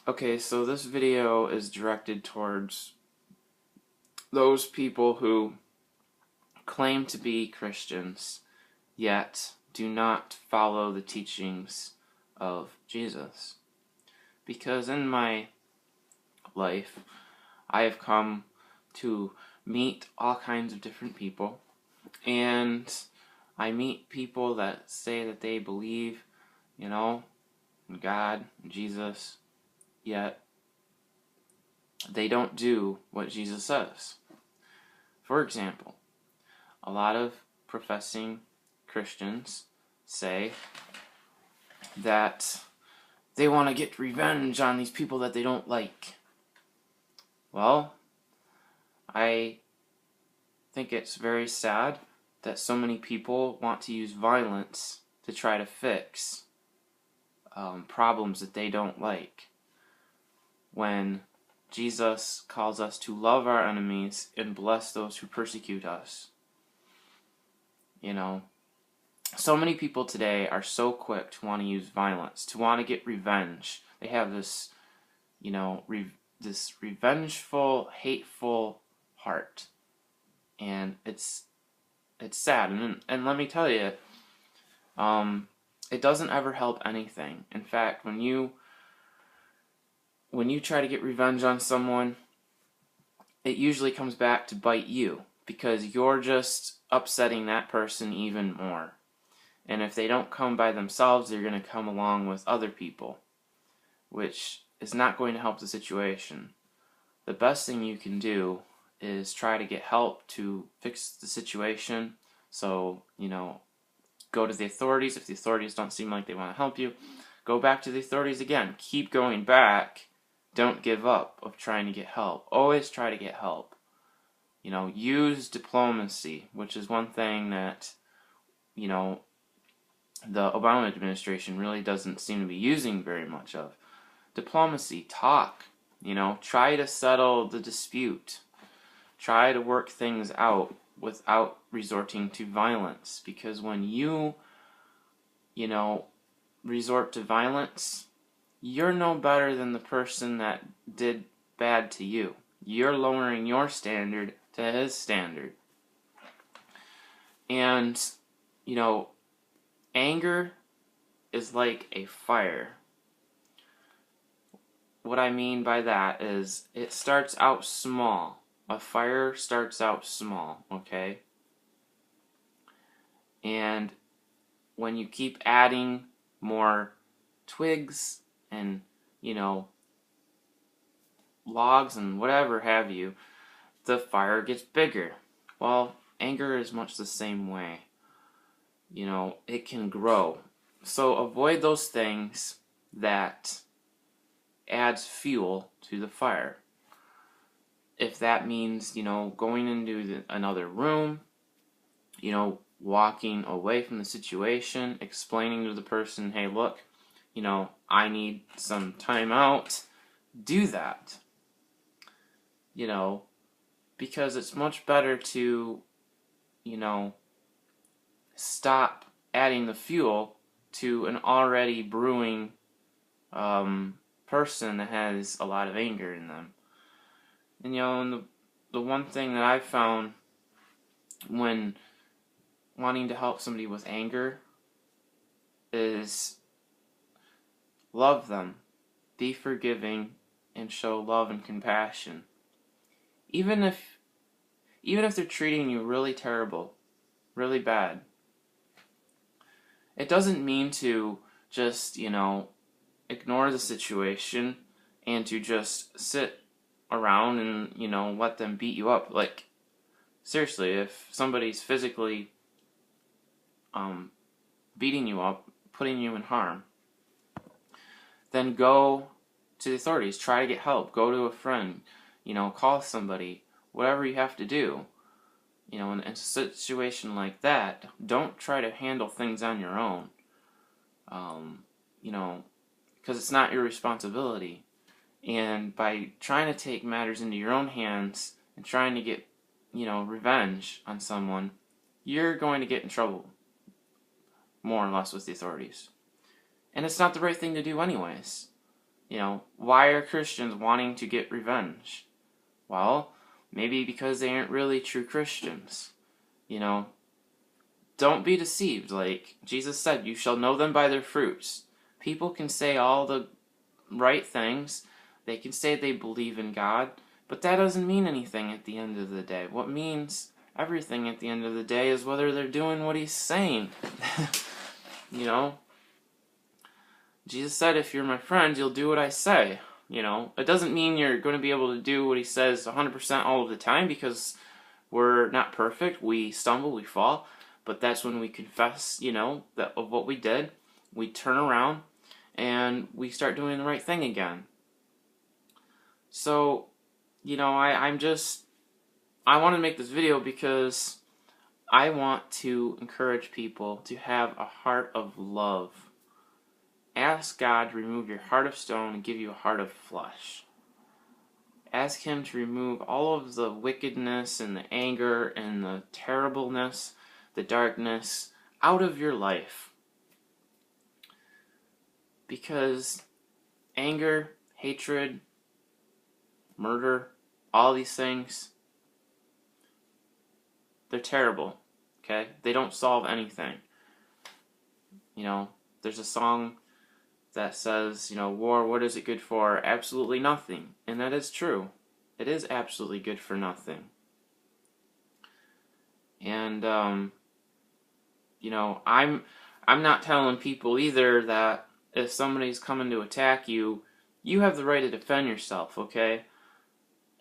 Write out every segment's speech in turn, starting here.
Okay, so this video is directed towards those people who claim to be Christians, yet do not follow the teachings of Jesus. Because in my life, I have come to meet all kinds of different people, and I meet people that say that they believe, in God, in Jesus, yet they don't do what Jesus says. For example, a lot of professing Christians say that they want to get revenge on these people that they don't like. Well, I think it's very sad that so many people want to use violence to try to fix problems that they don't like, when Jesus calls us to love our enemies and bless those who persecute us. So many people today are so quick to want to use violence, to want to get revenge. They have this, this revengeful, hateful heart. And it's sad. And let me tell you, it doesn't ever help anything. In fact, when you try to get revenge on someone, it usually comes back to bite you, because you're just upsetting that person even more. And if they don't come by themselves, they're going to come along with other people, which is not going to help the situation. The best thing you can do is try to get help to fix the situation. So, go to the authorities. If the authorities don't seem like they want to help you, go back to the authorities again. Keep going back. Don't give up of trying to get help. Always try to get help. Use diplomacy, which is one thing that, the Obama administration really doesn't seem to be using very much of. Diplomacy, talk, try to settle the dispute. Try to work things out without resorting to violence, because when you resort to violence, you're no better than the person that did bad to you. You're lowering your standard to his standard. And, anger is like a fire. What I mean by that is it starts out small. A fire starts out small, okay? And when you keep adding more twigs and, logs and whatever have you, the fire gets bigger. Well, anger is much the same way. It can grow. So avoid those things that adds fuel to the fire. If that means, going into another room, walking away from the situation, explaining to the person, hey, look, I need some time out, do that. Because it's much better to, stop adding the fuel to an already brewing person that has a lot of anger in them. And the one thing that I've found when wanting to help somebody with anger is love them, be forgiving, and show love and compassion. Even if they're treating you really terrible, really bad, it doesn't mean to just, ignore the situation and to just sit around and, let them beat you up. Like, seriously, if somebody's physically beating you up, putting you in harm, then go to the authorities. Try to get help. Go to a friend. Call somebody. Whatever you have to do. In a situation like that, don't try to handle things on your own. Because it's not your responsibility. And by trying to take matters into your own hands and trying to get, revenge on someone, you're going to get in trouble, more or less, with the authorities. And it's not the right thing to do anyways. Why are Christians wanting to get revenge? Well, maybe because they aren't really true Christians. Don't be deceived. Like Jesus said, you shall know them by their fruits. People can say all the right things. They can say they believe in God, but that doesn't mean anything at the end of the day. What means everything at the end of the day is whether they're doing what he's saying. Jesus said, if you're my friend, you'll do what I say. It doesn't mean you're going to be able to do what he says 100% all of the time, because we're not perfect. We stumble, we fall. But that's when we confess, that of what we did. We turn around and we start doing the right thing again. So, I want to make this video because I want to encourage people to have a heart of love. Ask God to remove your heart of stone and give you a heart of flesh. Ask Him to remove all of the wickedness and the anger and the terribleness, the darkness, out of your life. Because anger, hatred, murder, all these things, they're terrible, okay? They don't solve anything. There's a song that says, war, what is it good for? Absolutely nothing. And that is true. It is absolutely good for nothing. And, I'm not telling people either that if somebody's coming to attack you, you have the right to defend yourself, okay?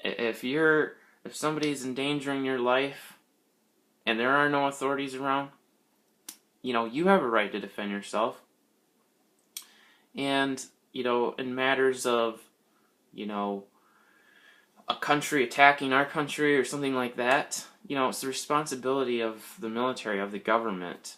If somebody's endangering your life and there are no authorities around, you have a right to defend yourself. And, in matters of, a country attacking our country or something like that, it's the responsibility of the military, of the government,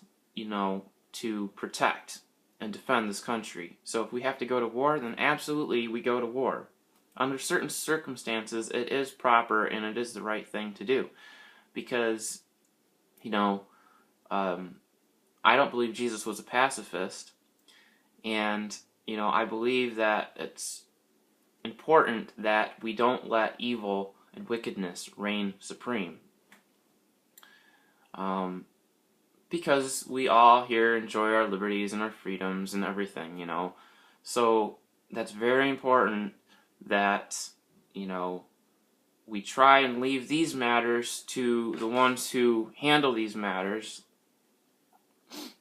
to protect and defend this country. So if we have to go to war, then absolutely we go to war. Under certain circumstances, it is proper and it is the right thing to do. Because, I don't believe Jesus was a pacifist. And, I believe that it's important that we don't let evil and wickedness reign supreme. Because we all here enjoy our liberties and our freedoms and everything, So that's very important that, we try and leave these matters to the ones who handle these matters,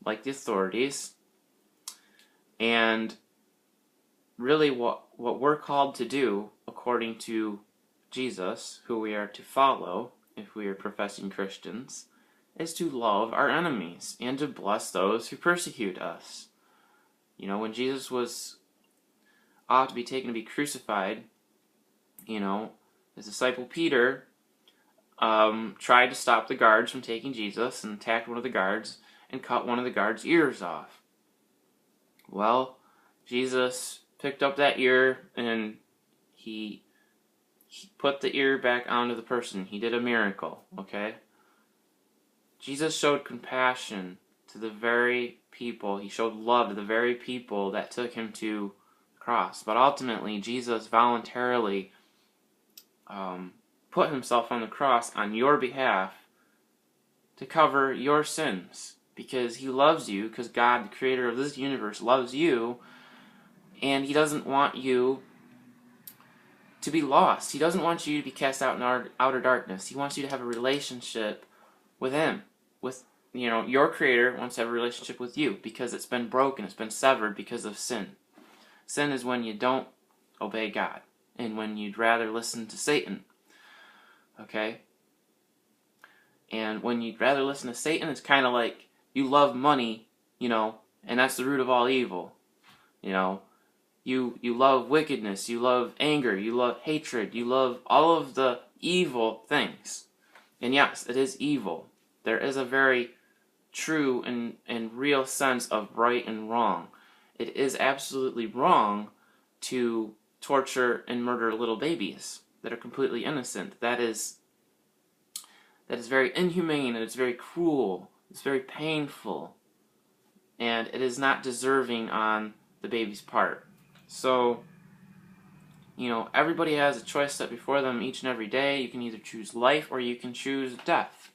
like the authorities. And really what we're called to do, according to Jesus, who we are to follow if we are professing Christians, is to love our enemies and to bless those who persecute us. When Jesus was ought to be taken to be crucified, his disciple Peter tried to stop the guards from taking Jesus and attacked one of the guards and cut one of the guards' ears off. Well, Jesus picked up that ear and he put the ear back onto the person. He did a miracle, okay? Jesus showed compassion to the very people. He showed love to the very people that took him to the cross. But ultimately, Jesus voluntarily put himself on the cross on your behalf to cover your sins. Because he loves you, because God, the creator of this universe, loves you, and he doesn't want you to be lost. He doesn't want you to be cast out in outer darkness. He wants you to have a relationship with him. With, your creator wants to have a relationship with you, because it's been broken, it's been severed because of sin. Sin is when you don't obey God, and when you'd rather listen to Satan. Okay? And when you'd rather listen to Satan, it's kind of like you love money, and that's the root of all evil. You love wickedness, you love anger, you love hatred, you love all of the evil things. And yes, it is evil. There is a very true and real sense of right and wrong. It is absolutely wrong to torture and murder little babies that are completely innocent. That is very inhumane, and it's very cruel. It's very painful. And it is not deserving on the baby's part. So, You know, everybody has a choice set before them each and every day. You can either choose life or you can choose death.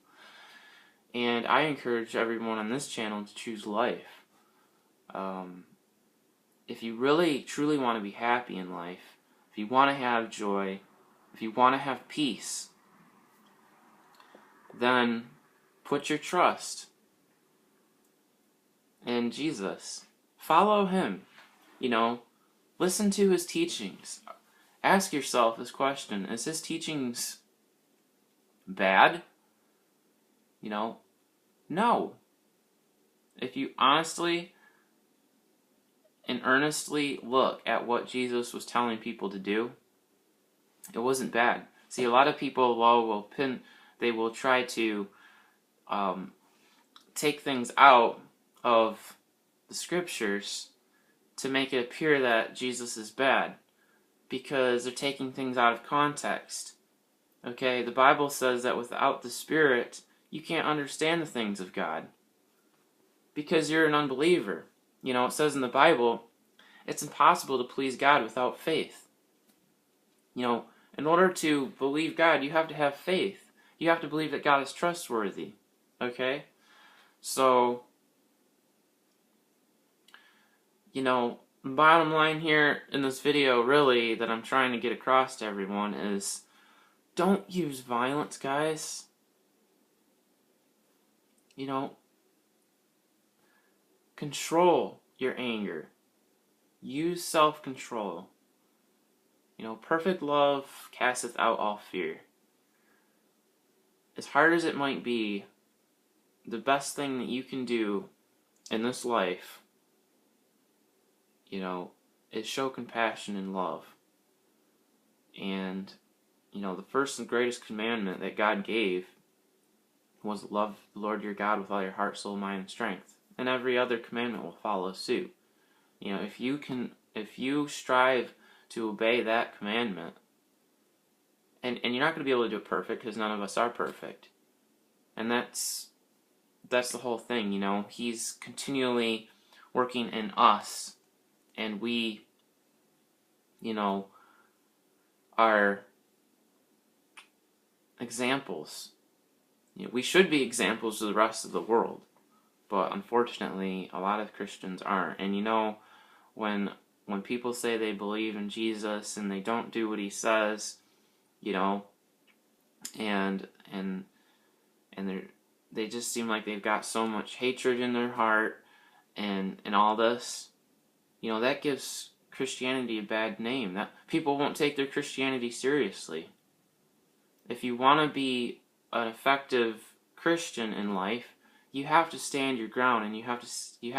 And I encourage everyone on this channel to choose life. If you really, truly want to be happy in life, if you want to have joy, if you want to have peace, then put your trust in Jesus. Follow him. You know, listen to his teachings. Ask yourself this question: is his teachings bad? You know, no. If you honestly and earnestly look at what Jesus was telling people to do, it wasn't bad. See, a lot of people they will try to take things out of the scriptures to make it appear that Jesus is bad, because they're taking things out of context. Okay, the Bible says that without the Spirit, you can't understand the things of God, because you're an unbeliever. You know, it says in the Bible, it's impossible to please God without faith. You know, in order to believe God, you have to have faith. You have to believe that God is trustworthy. Okay? So, you know, bottom line here in this video, really, that I'm trying to get across to everyone is, don't use violence, guys. You know, control your anger. Use self-control. You know, perfect love casteth out all fear. As hard as it might be, the best thing that you can do in this life, you know, is show compassion and love. And, you know, the first and greatest commandment that God gave was love the Lord your God with all your heart, soul, mind, and strength. And every other commandment will follow suit. You know, if you strive to obey that commandment, and you're not going to be able to do it perfect, because none of us are perfect. And that's the whole thing, you know. He's continually working in us, and we, you know, are examples. You know, we should be examples to the rest of the world, but unfortunately, a lot of Christians aren't. And you know, when people say they believe in Jesus and they don't do what he says, you know, and they just seem like they've got so much hatred in their heart and all this, you know, that gives Christianity a bad name. That people won't take their Christianity seriously. If you want to be an effective Christian in life, you have to stand your ground, and you have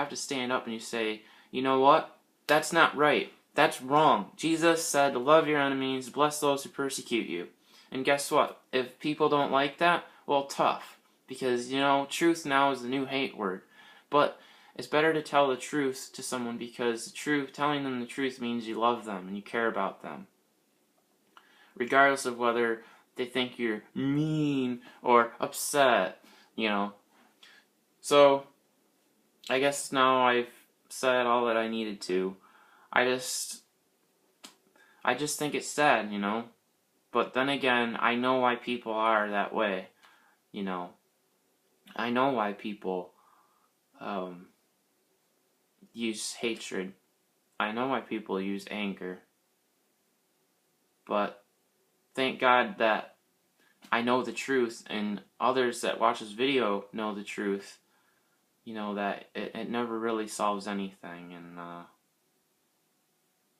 to stand up and you say, you know what? That's not right. That's wrong. Jesus said to love your enemies, bless those who persecute you. And guess what? If people don't like that, well, tough. Because, you know, truth now is the new hate word. But it's better to tell the truth to someone, because telling them the truth means you love them and you care about them. Regardless of whether they think you're mean or upset, you know. So, I guess now I've said all that I needed to. I just think it's sad, you know. But then again, I know why people are that way, you know. I know why people use hatred. I know why people use anger. But thank God that I know the truth, and others that watch this video know the truth. You know, that it never really solves anything. And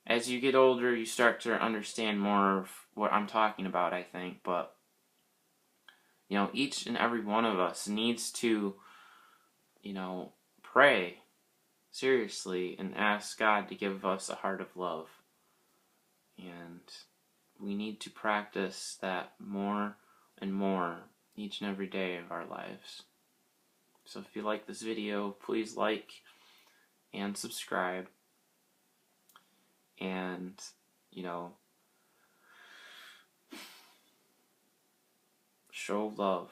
as you get older, you start to understand more of what I'm talking about, I think. But, you know, each and every one of us needs to, you know, pray seriously and ask God to give us a heart of love. And we need to practice that more and more each and every day of our lives. So if you like this video, please like and subscribe. And, you know, show love.